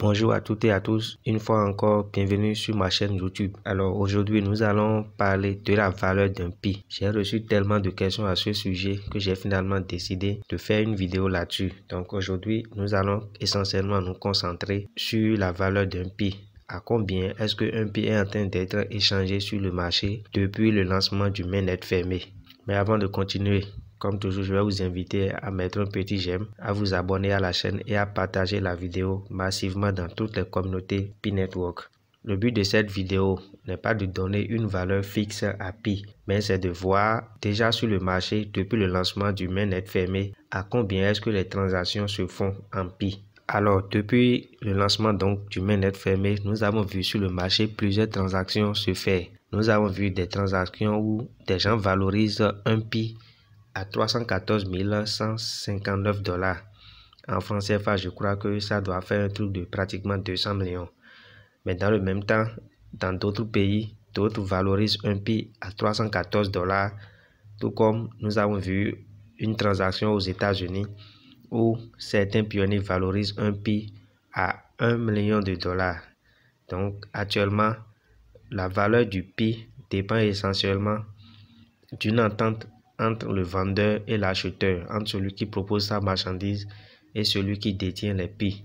Bonjour à toutes et à tous, une fois encore, bienvenue sur ma chaîne YouTube. Alors aujourd'hui, nous allons parler de la valeur d'un pi. J'ai reçu tellement de questions à ce sujet que j'ai finalement décidé de faire une vidéo là-dessus. Donc aujourd'hui, nous allons essentiellement nous concentrer sur la valeur d'un pi. À combien est-ce qu'un pi est en train d'être échangé sur le marché depuis le lancement du mainnet fermé? Mais avant de continuer, comme toujours, je vais vous inviter à mettre un petit j'aime, à vous abonner à la chaîne et à partager la vidéo massivement dans toutes les communautés Pi Network. Le but de cette vidéo n'est pas de donner une valeur fixe à Pi, mais c'est de voir déjà sur le marché depuis le lancement du mainnet fermé à combien est-ce que les transactions se font en Pi. Alors, depuis le lancement donc du mainnet fermé, nous avons vu sur le marché plusieurs transactions se faire. Nous avons vu des transactions où des gens valorisent un pi à 314 159 $. En francs CFA, je crois que ça doit faire un truc de pratiquement 200 millions. Mais dans le même temps, dans d'autres pays, d'autres valorisent un pi à 314 $, tout comme nous avons vu une transaction aux États-Unis où certains pionniers valorisent un pi à 1 million de $. Donc actuellement, la valeur du pi dépend essentiellement d'une entente entre le vendeur et l'acheteur, entre celui qui propose sa marchandise et celui qui détient les pi.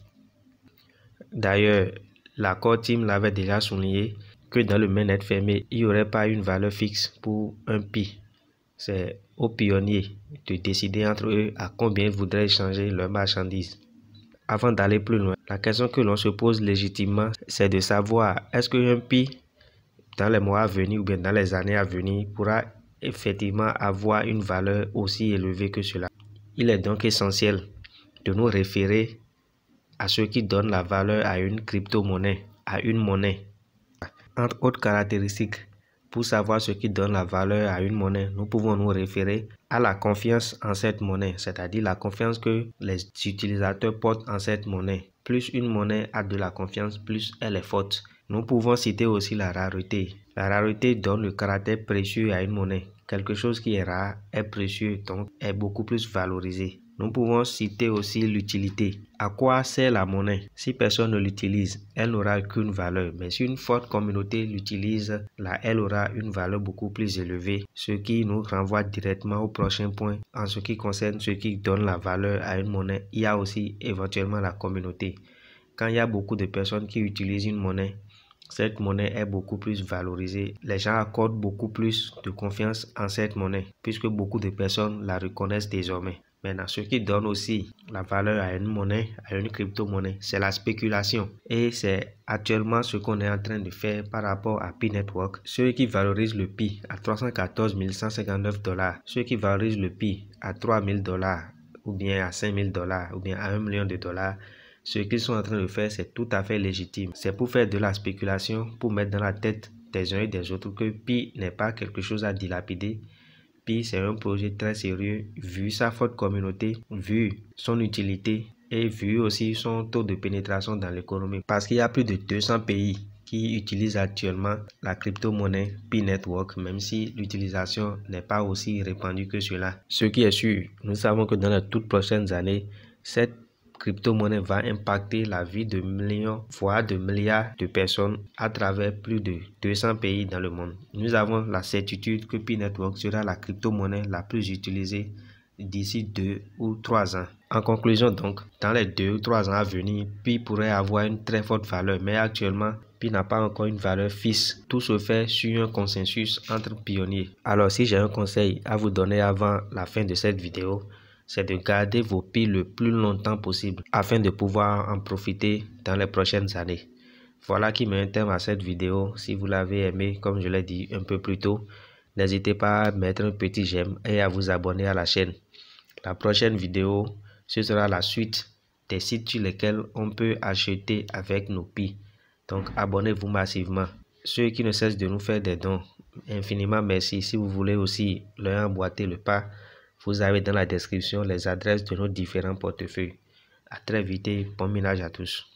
D'ailleurs, l'accord Team l'avait déjà souligné que dans le mainnet fermé, il n'y aurait pas une valeur fixe pour un pi. C'est aux pionniers de décider entre eux à combien ils voudraient échanger leur marchandise. Avant d'aller plus loin, la question que l'on se pose légitimement, c'est de savoir est-ce qu'un pi, dans les mois à venir ou bien dans les années à venir, pourra effectivement avoir une valeur aussi élevée que cela. Il est donc essentiel de nous référer à ce qui donne la valeur à une crypto-monnaie, à une monnaie. Entre autres caractéristiques, pour savoir ce qui donne la valeur à une monnaie, nous pouvons nous référer à la confiance en cette monnaie, c'est-à-dire la confiance que les utilisateurs portent en cette monnaie. Plus une monnaie a de la confiance, plus elle est forte. Nous pouvons citer aussi la rareté. La rareté donne le caractère précieux à une monnaie. Quelque chose qui est rare est précieux, donc est beaucoup plus valorisé. Nous pouvons citer aussi l'utilité. À quoi sert la monnaie? Si personne ne l'utilise, elle n'aura aucune valeur. Mais si une forte communauté l'utilise, là, elle aura une valeur beaucoup plus élevée. Ce qui nous renvoie directement au prochain point. En ce qui concerne ce qui donne la valeur à une monnaie, il y a aussi éventuellement la communauté. Quand il y a beaucoup de personnes qui utilisent une monnaie, cette monnaie est beaucoup plus valorisée. Les gens accordent beaucoup plus de confiance en cette monnaie puisque beaucoup de personnes la reconnaissent désormais. Maintenant, ce qui donne aussi la valeur à une monnaie, à une crypto-monnaie, c'est la spéculation. Et c'est actuellement ce qu'on est en train de faire par rapport à Pi Network. Ceux qui valorisent le Pi à 314 159 $, ceux qui valorisent le Pi à 3 000 $, ou bien à 5 000 $, ou bien à 1 million de $, ce qu'ils sont en train de faire, c'est tout à fait légitime. C'est pour faire de la spéculation, pour mettre dans la tête des uns et des autres que Pi n'est pas quelque chose à dilapider. Pi, c'est un projet très sérieux, vu sa forte communauté, vu son utilité et vu aussi son taux de pénétration dans l'économie. Parce qu'il y a plus de 200 pays qui utilisent actuellement la crypto-monnaie Pi Network, même si l'utilisation n'est pas aussi répandue que cela. Ce qui est sûr, nous savons que dans les toutes prochaines années, cette crypto-monnaie va impacter la vie de millions, voire de milliards de personnes à travers plus de 200 pays dans le monde. Nous avons la certitude que Pi Network sera la crypto-monnaie la plus utilisée d'ici 2 ou 3 ans. En conclusion donc, dans les 2 ou 3 ans à venir, Pi pourrait avoir une très forte valeur, mais actuellement, Pi n'a pas encore une valeur fixe. Tout se fait sur un consensus entre pionniers. Alors si j'ai un conseil à vous donner avant la fin de cette vidéo, c'est de garder vos pi le plus longtemps possible afin de pouvoir en profiter dans les prochaines années. Voilà qui met un terme à cette vidéo. Si vous l'avez aimé, comme je l'ai dit un peu plus tôt, n'hésitez pas à mettre un petit j'aime et à vous abonner à la chaîne. La prochaine vidéo, ce sera la suite des sites sur lesquels on peut acheter avec nos pi. Donc abonnez-vous massivement. Ceux qui ne cessent de nous faire des dons, infiniment merci. Si vous voulez aussi leur emboîter le pas, vous avez dans la description les adresses de nos différents portefeuilles. À très vite et bon ménage à tous.